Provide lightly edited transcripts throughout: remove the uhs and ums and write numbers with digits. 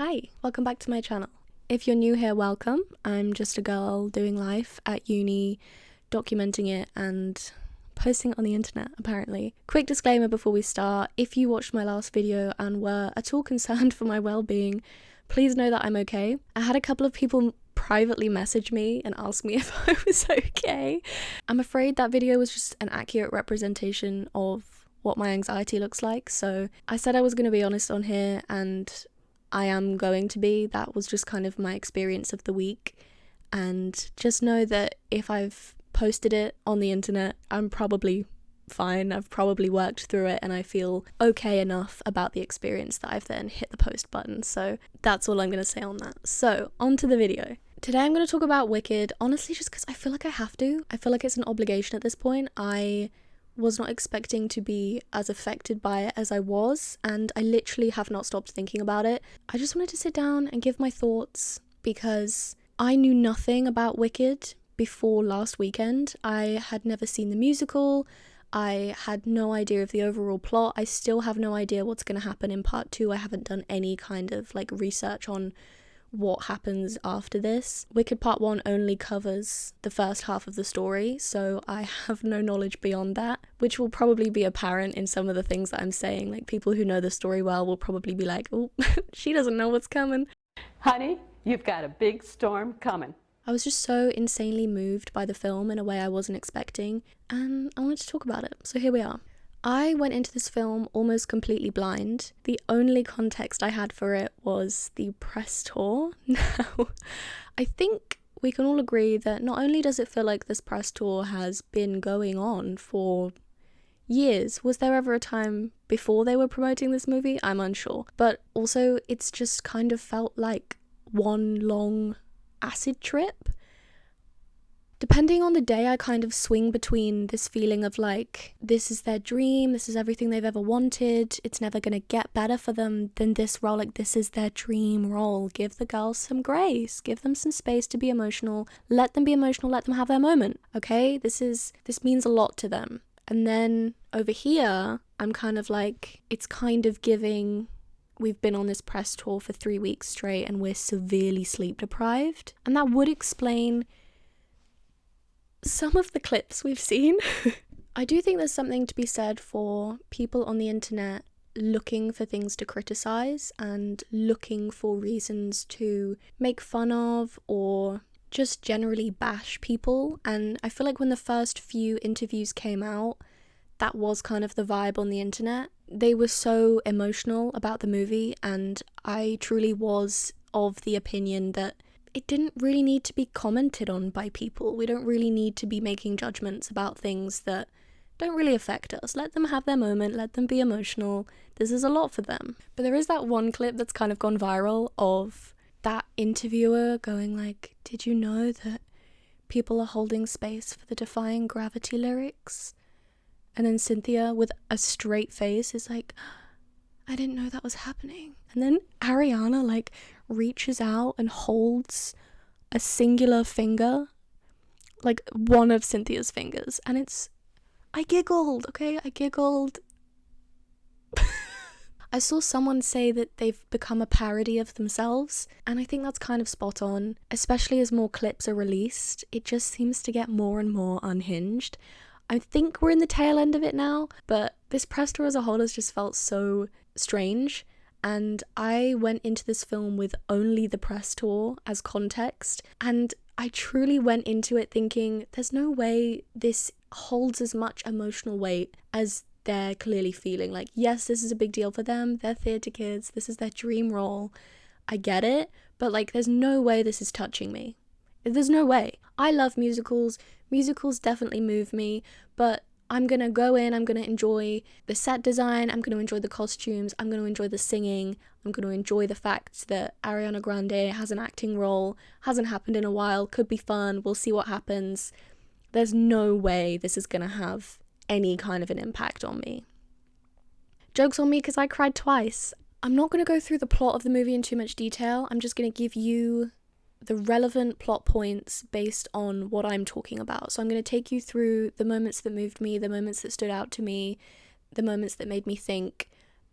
Hi, welcome back to my channel. If you're new here, welcome. I'm just a girl doing life at uni, documenting it and posting it on the internet, apparently. Quick disclaimer before we start, if you watched my last video and were at all concerned for my well-being, please know that I'm okay. I had a couple of people privately message me and ask me if I was okay. I'm afraid that video was just an accurate representation of what my anxiety looks like, so I said I was going to be honest on here, and I am going to be. That was just kind of my experience of the week, and just know that if I've posted it on the internet, I'm probably fine. I've probably worked through it and I feel okay enough about the experience that I've then hit the post button. So that's all I'm going to say on that. So on to the video. Today I'm going to talk about Wicked, honestly just because I feel like I have to. I feel like it's an obligation at this point. I was not expecting to be as affected by it as I was, and I literally have not stopped thinking about it. I just wanted to sit down and give my thoughts because I knew nothing about Wicked before last weekend. I had never seen the musical. I had no idea of the overall plot. I still have no idea what's going to happen in part 2. I haven't done any kind of research on what happens after this. Wicked Part 1 only covers the first half of the story, so I have no knowledge beyond that, which will probably be apparent in some of the things that I'm saying. Like, people who know the story well will probably be like, oh, she doesn't know what's coming. Honey, you've got a big storm coming. I was just so insanely moved by the film in a way I wasn't expecting, and I wanted to talk about it, so here we are. I went into this film almost completely blind. The only context I had for it was the press tour. Now, I think we can all agree that not only does it feel like this press tour has been going on for years, was there ever a time before they were promoting this movie? I'm unsure. But also, it's just kind of felt like one long acid trip. Depending on the day, I kind of swing between this feeling of like, this is their dream, this is everything they've ever wanted, it's never gonna get better for them than this role, like this is their dream role. Give the girls some grace, give them some space to be emotional, let them be emotional, let them have their moment, okay? This means a lot to them. And then over here, I'm kind of like, it's kind of giving, we've been on this press tour for 3 weeks straight and we're severely sleep deprived. And that would explain some of the clips we've seen. I do think there's something to be said for people on the internet looking for things to criticize and looking for reasons to make fun of or just generally bash people. And I feel like when the first few interviews came out, that was kind of the vibe on the internet. They were so emotional about the movie, and I truly was of the opinion that it didn't really need to be commented on by people. We don't really need to be making judgments about things that don't really affect us. Let them have their moment, let them be emotional. This is a lot for them. But there is that one clip that's kind of gone viral of that interviewer going like, did you know that people are holding space for the Defying Gravity lyrics? And then Cynthia, with a straight face, is like, I didn't know that was happening. And then Ariana reaches out and holds a singular finger, like one of Cynthia's fingers, and I giggled, okay? I giggled. I saw someone say that they've become a parody of themselves, and I think that's kind of spot on, especially as more clips are released. It just seems to get more and more unhinged. I think we're in the tail end of it now, but this press tour as a whole has just felt so strange. And I went into this film with only the press tour as context, and I truly went into it thinking there's no way this holds as much emotional weight as they're clearly feeling. Like, yes, this is a big deal for them, they're theatre kids, this is their dream role, I get it, but there's no way this is touching me. There's no way. I love musicals definitely move me, but I'm gonna go in, I'm gonna enjoy the set design, I'm gonna enjoy the costumes, I'm gonna enjoy the singing, I'm gonna enjoy the fact that Ariana Grande has an acting role, hasn't happened in a while, could be fun, we'll see what happens. There's no way this is gonna have any kind of an impact on me. Joke's on me because I cried twice. I'm not gonna go through the plot of the movie in too much detail, I'm just gonna give you the relevant plot points based on what I'm talking about. So I'm going to take you through the moments that moved me, the moments that stood out to me, the moments that made me think,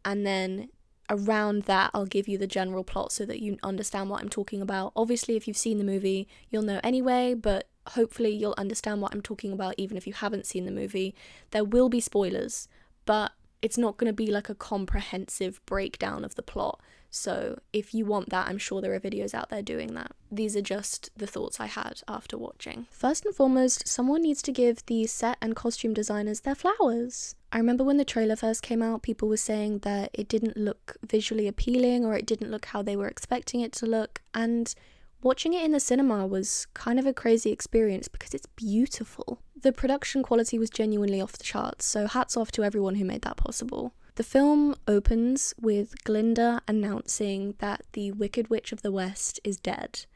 and then around that, I'll give you the general plot so that you understand what I'm talking about. Obviously, if you've seen the movie, you'll know anyway, but hopefully you'll understand what I'm talking about even if you haven't seen the movie. There will be spoilers, but it's not going to be like a comprehensive breakdown of the plot. So if you want that, I'm sure there are videos out there doing that. These are just the thoughts I had after watching. First and foremost, someone needs to give the set and costume designers their flowers. I remember when the trailer first came out, people were saying that it didn't look visually appealing or it didn't look how they were expecting it to look, and watching it in the cinema was kind of a crazy experience because it's beautiful. The production quality was genuinely off the charts, so hats off to everyone who made that possible. The film opens with Glinda announcing that the Wicked Witch of the West is dead.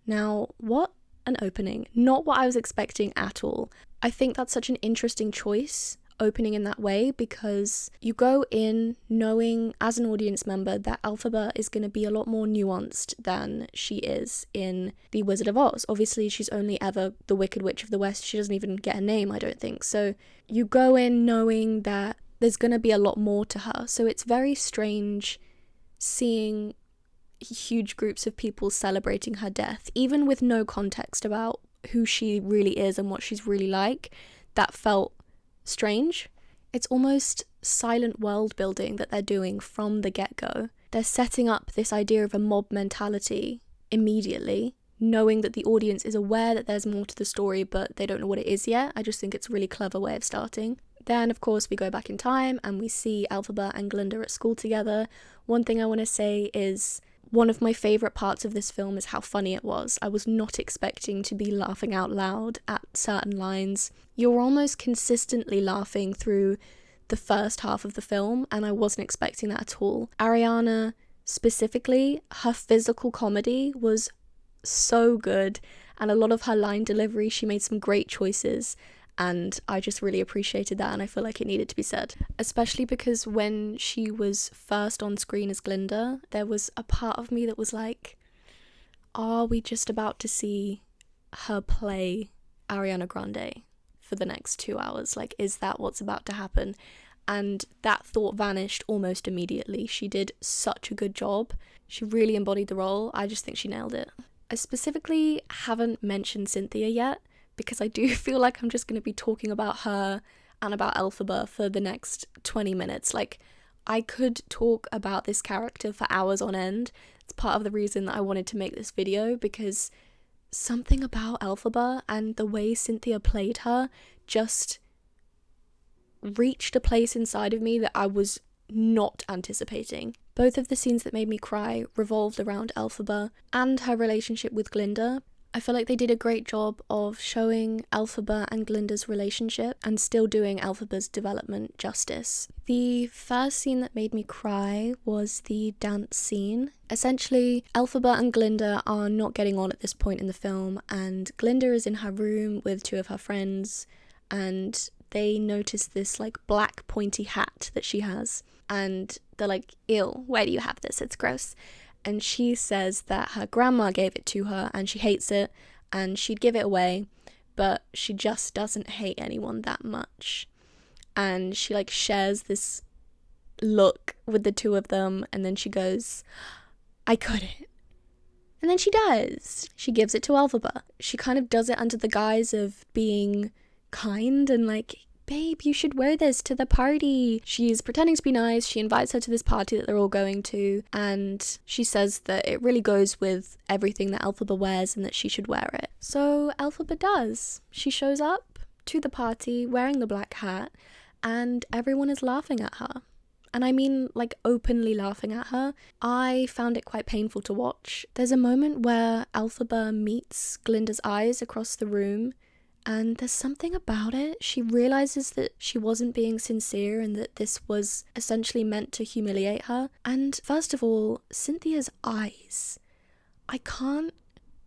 Now, what an opening. Not what I was expecting at all. I think that's such an interesting choice, opening in that way, because you go in knowing as an audience member that Elphaba is going to be a lot more nuanced than she is in The Wizard of Oz. Obviously, she's only ever the Wicked Witch of the West. She doesn't even get a name, I don't think. So you go in knowing that there's going to be a lot more to her. So it's very strange seeing huge groups of people celebrating her death, even with no context about who she really is and what she's really like. That felt strange. It's almost silent world building that they're doing from the get-go. They're setting up this idea of a mob mentality immediately, knowing that the audience is aware that there's more to the story, but they don't know what it is yet. I just think it's a really clever way of starting. Then, of course, we go back in time and we see Elphaba and Glinda at school together. One thing I want to say is one of my favourite parts of this film is how funny it was. I was not expecting to be laughing out loud at certain lines. You're almost consistently laughing through the first half of the film, and I wasn't expecting that at all. Ariana, specifically, her physical comedy was so good, and a lot of her line delivery, she made some great choices, and I just really appreciated that, and I feel like it needed to be said. Especially because when she was first on screen as Glinda, there was a part of me that was like, are we just about to see her play Ariana Grande for the next 2 hours? Like, is that what's about to happen? And that thought vanished almost immediately. She did such a good job. She really embodied the role. I just think she nailed it. I specifically haven't mentioned Cynthia yet, because I do feel like I'm just going to be talking about her and about Elphaba for the next 20 minutes. Like, I could talk about this character for hours on end. It's part of the reason that I wanted to make this video, because something about Elphaba and the way Cynthia played her just reached a place inside of me that I was not anticipating. Both of the scenes that made me cry revolved around Elphaba and her relationship with Glinda. I feel like they did a great job of showing Elphaba and Glinda's relationship and still doing Elphaba's development justice. The first scene that made me cry was the dance scene. Essentially, Elphaba and Glinda are not getting on at this point in the film, and Glinda is in her room with two of her friends, and they notice this like black pointy hat that she has, and they're like, ew, why do you have this? It's gross. And she says that her grandma gave it to her and she hates it and she'd give it away, but she just doesn't hate anyone that much. And she like shares this look with the two of them, and then she goes, I couldn't. And then she does. She gives it to Elphaba. She kind of does it under the guise of being kind and like, babe, you should wear this to the party. She's pretending to be nice. She invites her to this party that they're all going to, and she says that it really goes with everything that Elphaba wears and that she should wear it. So Elphaba does. She shows up to the party wearing the black hat, and everyone is laughing at her. And I mean, like, openly laughing at her. I found it quite painful to watch. There's a moment where Elphaba meets Glinda's eyes across the room, and there's something about it. She realizes that she wasn't being sincere and that this was essentially meant to humiliate her. And first of all, Cynthia's eyes. I can't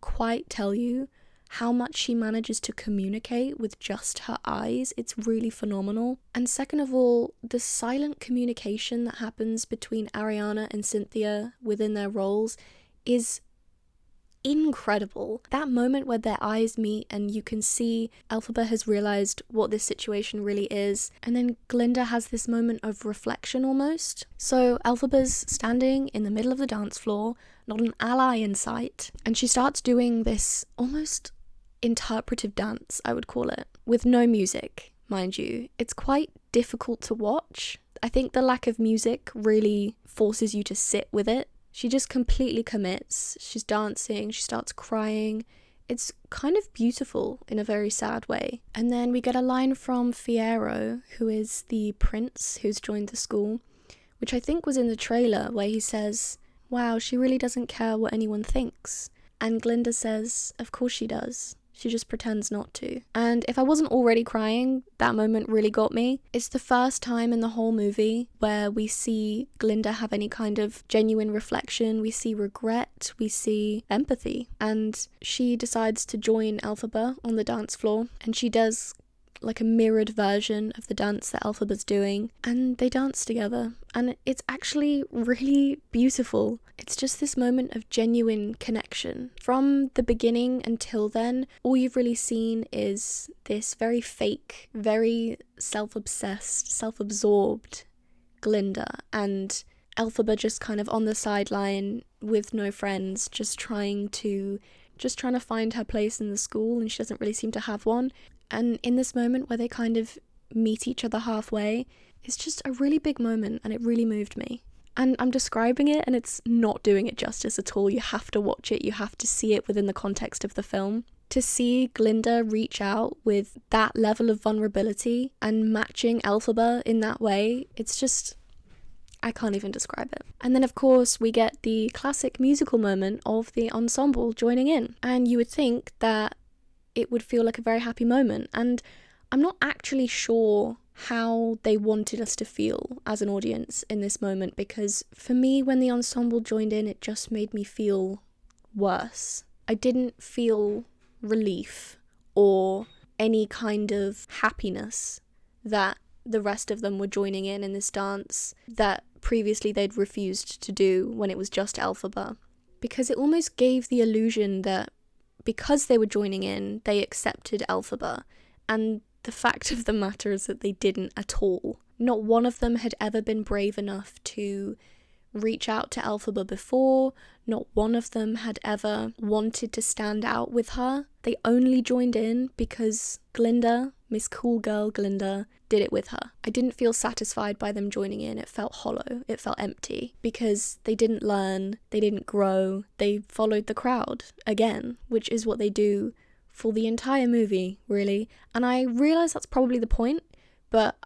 quite tell you how much she manages to communicate with just her eyes. It's really phenomenal. And second of all, the silent communication that happens between Ariana and Cynthia within their roles is incredible. That moment where their eyes meet and you can see Elphaba has realized what this situation really is, and then Glinda has this moment of reflection almost. So Elphaba's standing in the middle of the dance floor, not an ally in sight, and she starts doing this almost interpretive dance, I would call it, with no music, mind you. It's quite difficult to watch. I think the lack of music really forces you to sit with it. She just completely commits. She's dancing, she starts crying. It's kind of beautiful in a very sad way. And then we get a line from Fiyero, who is the prince who's joined the school, which I think was in the trailer, where he says, "Wow, she really doesn't care what anyone thinks." And Glinda says, "Of course she does. She just pretends not to." And if I wasn't already crying, that moment really got me. It's the first time in the whole movie where we see Glinda have any kind of genuine reflection. We see regret, we see empathy. And she decides to join Elphaba on the dance floor, and she does like a mirrored version of the dance that Elphaba's doing, and they dance together, and it's actually really beautiful. It's just this moment of genuine connection. From the beginning until then, all you've really seen is this very fake, very self-obsessed, self-absorbed Glinda, and Elphaba just kind of on the sideline with no friends, just trying to find her place in the school, and she doesn't really seem to have one. And in this moment where they kind of meet each other halfway, it's just a really big moment, and it really moved me. And I'm describing it and it's not doing it justice at all. You have to watch it, you have to see it within the context of the film. To see Glinda reach out with that level of vulnerability and matching Elphaba in that way, it's just, I can't even describe it. And then of course we get the classic musical moment of the ensemble joining in. And you would think that it would feel like a very happy moment, and I'm not actually sure how they wanted us to feel as an audience in this moment, because for me, when the ensemble joined in, it just made me feel worse. I didn't feel relief or any kind of happiness that the rest of them were joining in this dance that previously they'd refused to do when it was just Elphaba, because it almost gave the illusion that because they were joining in, they accepted Elphaba, and the fact of the matter is that they didn't at all. Not one of them had ever been brave enough to reach out to Elphaba before. Not one of them had ever wanted to stand out with her. They only joined in because Glinda, Miss Cool Girl Glinda, did it with her. I didn't feel satisfied by them joining in. It felt hollow. It felt empty because they didn't learn, they didn't grow, they followed the crowd again, which is what they do for the entire movie, really. And I realise that's probably the point, but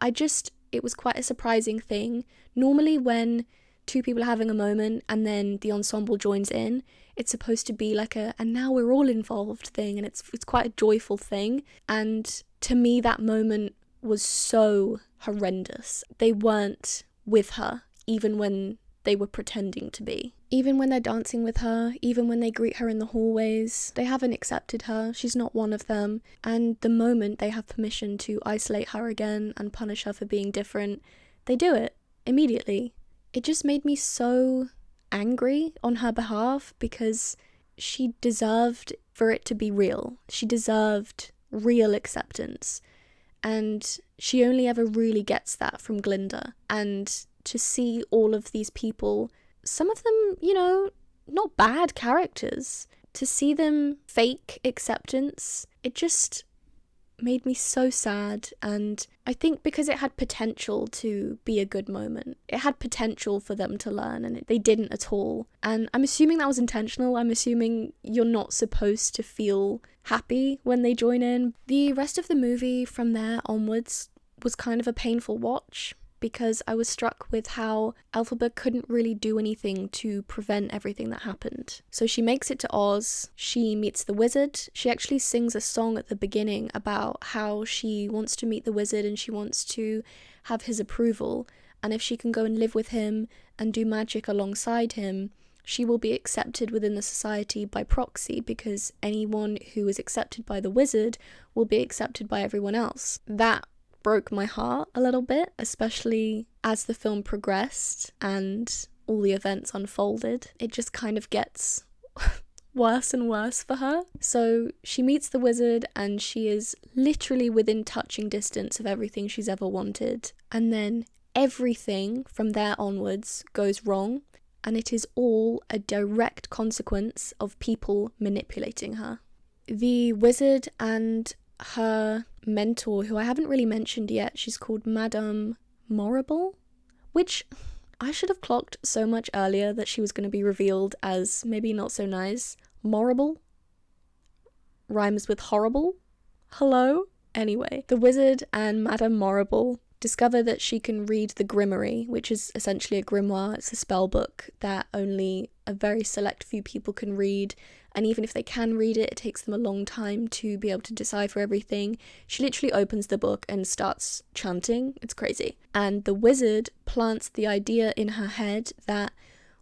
it was quite a surprising thing. Normally when two people are having a moment and then the ensemble joins in, it's supposed to be like and now we're all involved thing, and it's quite a joyful thing. And to me that moment was so horrendous. They weren't with her even when they were pretending to be. Even when they're dancing with her, even when they greet her in the hallways, they haven't accepted her. She's not one of them. And the moment they have permission to isolate her again and punish her for being different, they do it immediately. It just made me so angry on her behalf, because she deserved for it to be real. She deserved real acceptance. And she only ever really gets that from Glinda. And to see all of these people, some of them, not bad characters, to see them fake acceptance, it just made me so sad. And I think because it had potential to be a good moment, it had potential for them to learn, and they didn't at all. And I'm assuming that was intentional. I'm assuming you're not supposed to feel happy when they join in. The rest of the movie from there onwards was kind of a painful watch, because I was struck with how Elphaba couldn't really do anything to prevent everything that happened. So she makes it to Oz, she meets the wizard, she actually sings a song at the beginning about how she wants to meet the wizard and she wants to have his approval, and if she can go and live with him and do magic alongside him, she will be accepted within the society by proxy, because anyone who is accepted by the wizard will be accepted by everyone else. That broke my heart a little bit, especially as the film progressed and all the events unfolded. It just kind of gets worse and worse for her. So she meets the wizard and she is literally within touching distance of everything she's ever wanted. And then everything from there onwards goes wrong, and it is all a direct consequence of people manipulating her. The wizard and her mentor, who I haven't really mentioned yet, she's called Madame Morrible, which I should have clocked so much earlier that she was going to be revealed as maybe not so nice. Morrible rhymes with horrible. Hello? Anyway, the wizard and Madame Morrible discover that she can read the Grimoire, which is essentially a grimoire. It's a spell book that only a very select few people can read, and even if they can read it, it takes them a long time to be able to decipher everything. She literally opens the book and starts chanting. It's crazy. And the wizard plants the idea in her head that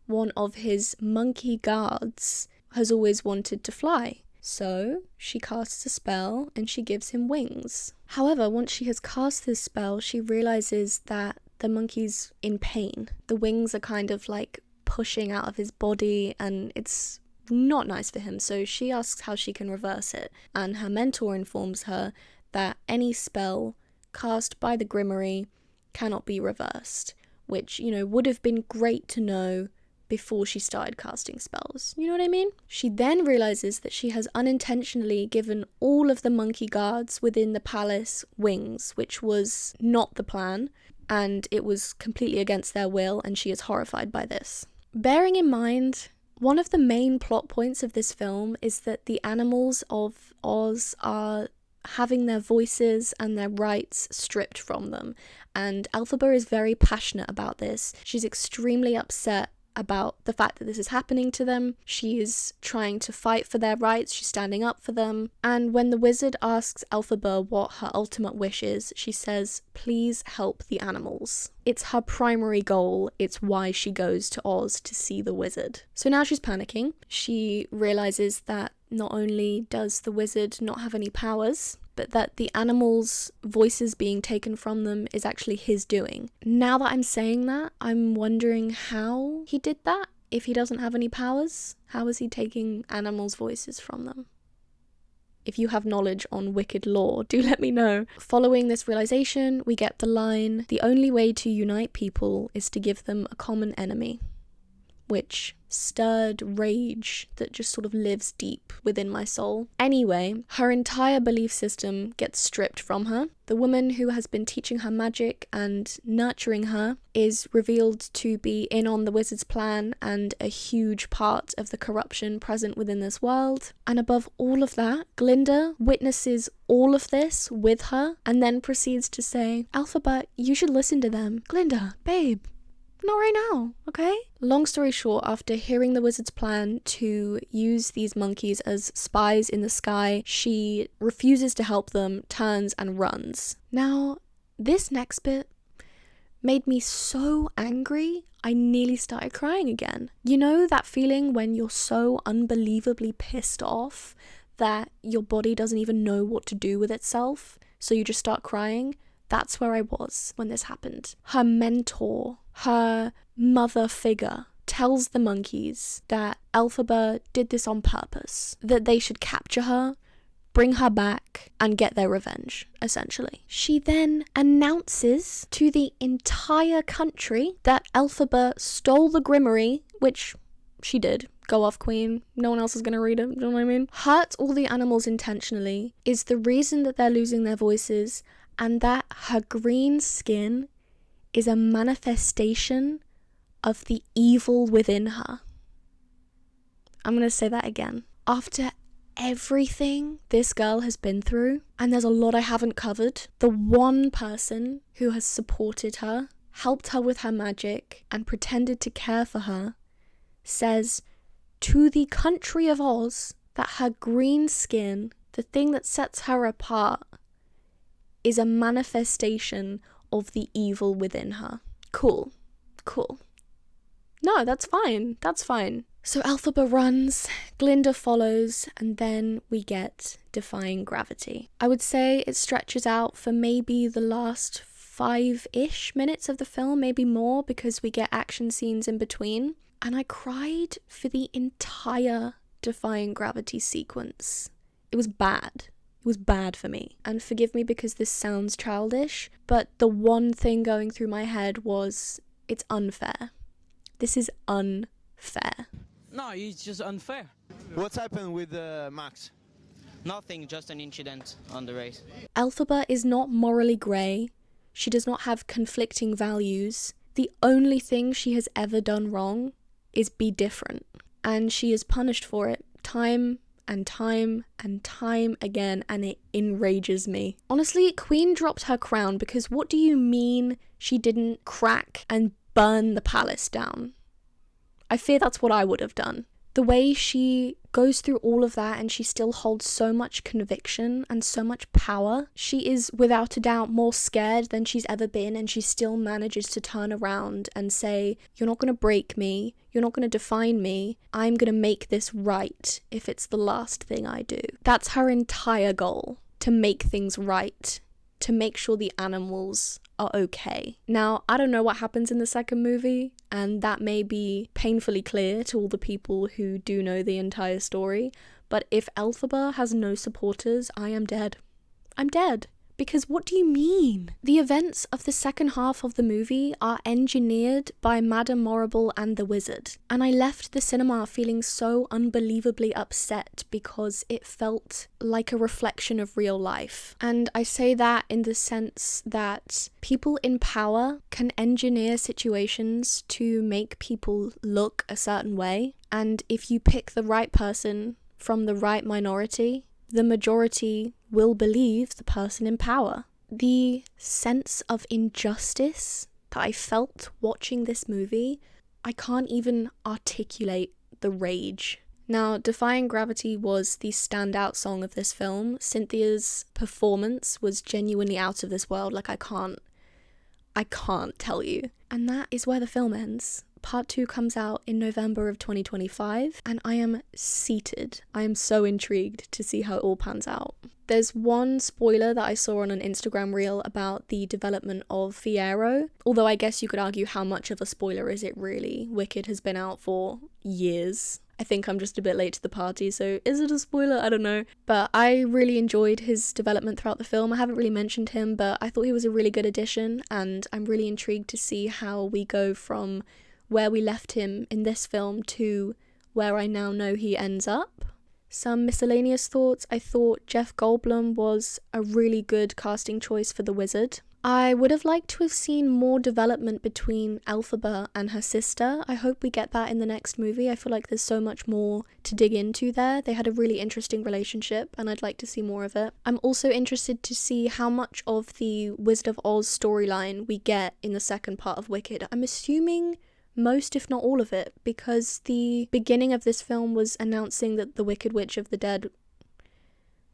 one of his monkey guards has always wanted to fly. So she casts a spell and she gives him wings. However, once she has cast this spell, she realizes that the monkey's in pain. The wings are kind of like pushing out of his body and it's not nice for him. So she asks how she can reverse it. And her mentor informs her that any spell cast by the Grimoire cannot be reversed, which, you know, would have been great to know before she started casting spells. You know what I mean? She then realizes that she has unintentionally given all of the monkey guards within the palace wings, which was not the plan, and it was completely against their will, and she is horrified by this. Bearing in mind, one of the main plot points of this film is that the animals of Oz are having their voices and their rights stripped from them, and Elphaba is very passionate about this. She's extremely upset about the fact that this is happening to them. She is trying to fight for their rights, she's standing up for them. And when the wizard asks Elphaba what her ultimate wish is, she says, please help the animals. It's her primary goal, it's why she goes to Oz to see the wizard. So now she's panicking. She realizes that not only does the wizard not have any powers, but that the animals' voices being taken from them is actually his doing. Now that I'm saying that, I'm wondering how he did that. If he doesn't have any powers, how is he taking animals' voices from them? If you have knowledge on wicked lore, do let me know. Following this realization, we get the line, the only way to unite people is to give them a common enemy, which stirred rage that just sort of lives deep within my soul. Anyway, her entire belief system gets stripped from her. The woman who has been teaching her magic and nurturing her is revealed to be in on the wizard's plan and a huge part of the corruption present within this world. And above all of that, Glinda witnesses all of this with her and then proceeds to say, Elphaba, you should listen to them. Glinda, babe, not right now, okay? Long story short, after hearing the wizard's plan to use these monkeys as spies in the sky, she refuses to help them, turns and runs. Now, this next bit made me so angry, I nearly started crying again. You know that feeling when you're so unbelievably pissed off that your body doesn't even know what to do with itself, so you just start crying? That's where I was when this happened. Her mentor, her mother figure, tells the monkeys that Elphaba did this on purpose, that they should capture her, bring her back, and get their revenge, essentially. She then announces to the entire country that Elphaba stole the Grimoire, which she did. Go off, queen. No one else is going to read it, you know what I mean? Hurt all the animals intentionally is the reason that they're losing their voices, and that her green skin is a manifestation of the evil within her. I'm going to say that again. After everything this girl has been through, and there's a lot I haven't covered, the one person who has supported her, helped her with her magic, and pretended to care for her, says to the country of Oz that her green skin, the thing that sets her apart, is a manifestation of the evil within her. Cool. No, that's fine. So Elphaba runs, Glinda follows, and then we get Defying Gravity. I would say it stretches out for maybe the last 5-ish minutes of the film, maybe more, because we get action scenes in between. And I cried for the entire defying gravity sequence. It was bad. It was bad for me. And forgive me because this sounds childish, but the one thing going through my head was, it's unfair. This is unfair. No, it's just unfair. What's happened with Max? Nothing, just an incident on the race. Elphaba is not morally grey. She does not have conflicting values. The only thing she has ever done wrong is be different. And she is punished for it time and time and time again, and it enrages me. Honestly, Queen dropped her crown because what do you mean she didn't crack and burn the palace down? I fear that's what I would have done. The way she goes through all of that and she still holds so much conviction and so much power. She is without a doubt more scared than she's ever been, and she still manages to turn around and say, you're not going to break me, you're not going to define me, I'm going to make this right if it's the last thing I do. That's her entire goal, to make things right, to make sure the animals are okay. Now, I don't know what happens in the second movie, and that may be painfully clear to all the people who do know the entire story, but if Elphaba has no supporters, I am dead. I'm dead. Because what do you mean? The events of the second half of the movie are engineered by Madame Morrible and the Wizard, and I left the cinema feeling so unbelievably upset because it felt like a reflection of real life. And I say that in the sense that people in power can engineer situations to make people look a certain way, and if you pick the right person from the right minority, the majority will believe the person in power. The sense of injustice that I felt watching this movie, I can't even articulate the rage. Now, Defying Gravity was the standout song of this film. Cynthia's performance was genuinely out of this world, like I can't tell you. And that is where the film ends. Part 2 comes out in November of 2025, and I am seated. I am so intrigued to see how it all pans out. There's one spoiler that I saw on an Instagram reel about the development of Fiero, although I guess you could argue how much of a spoiler is it really? Wicked has been out for years. I think I'm just a bit late to the party, so is it a spoiler? I don't know. But I really enjoyed his development throughout the film. I haven't really mentioned him, but I thought he was a really good addition, and I'm really intrigued to see how we go from where we left him in this film to where I now know he ends up. Some miscellaneous thoughts. I thought Jeff Goldblum was a really good casting choice for the Wizard. I would have liked to have seen more development between Elphaba and her sister. I hope we get that in the next movie. I feel like there's so much more to dig into there. They had a really interesting relationship, and I'd like to see more of it. I'm also interested to see how much of the Wizard of Oz storyline we get in the second part of Wicked. I'm assuming most, if not all of it, because the beginning of this film was announcing that the Wicked Witch of the Dead,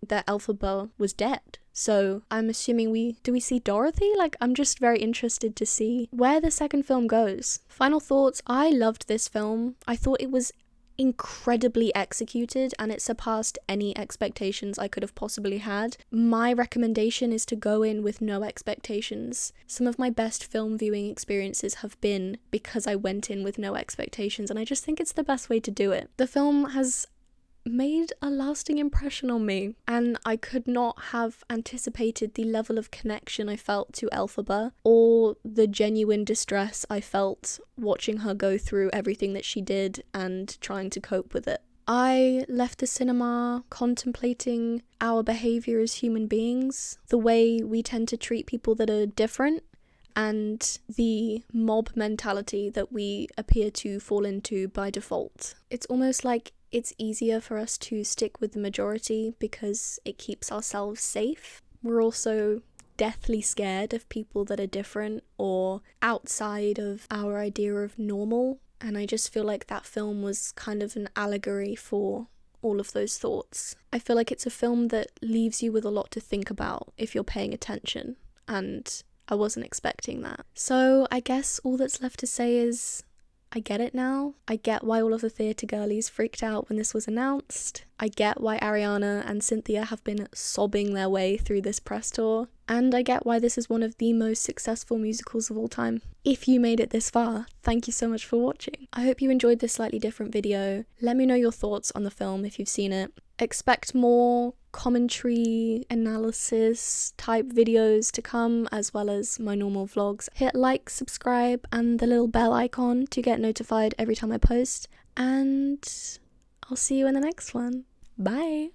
that Elphaba was dead. So I'm assuming we see Dorothy? I'm just very interested to see where the second film goes. Final thoughts. I loved this film. I thought it was incredibly executed, and it surpassed any expectations I could have possibly had. My recommendation is to go in with no expectations. Some of my best film viewing experiences have been because I went in with no expectations, and I just think it's the best way to do it. The film has made a lasting impression on me, and I could not have anticipated the level of connection I felt to Elphaba, or the genuine distress I felt watching her go through everything that she did and trying to cope with it. I left the cinema contemplating our behaviour as human beings, the way we tend to treat people that are different, and the mob mentality that we appear to fall into by default. It's almost like it's easier for us to stick with the majority because it keeps ourselves safe. We're also deathly scared of people that are different or outside of our idea of normal, and I just feel like that film was kind of an allegory for all of those thoughts. I feel like it's a film that leaves you with a lot to think about if you're paying attention, and I wasn't expecting that. So I guess all that's left to say is I get it now. I get why all of the theatre girlies freaked out when this was announced. I get why Ariana and Cynthia have been sobbing their way through this press tour, and I get why this is one of the most successful musicals of all time. If you made it this far, thank you so much for watching. I hope you enjoyed this slightly different video. Let me know your thoughts on the film if you've seen it. Expect more commentary, analysis type videos to come, as well as my normal vlogs. Hit like, subscribe, and the little bell icon to get notified every time I post, and I'll see you in the next one. Bye!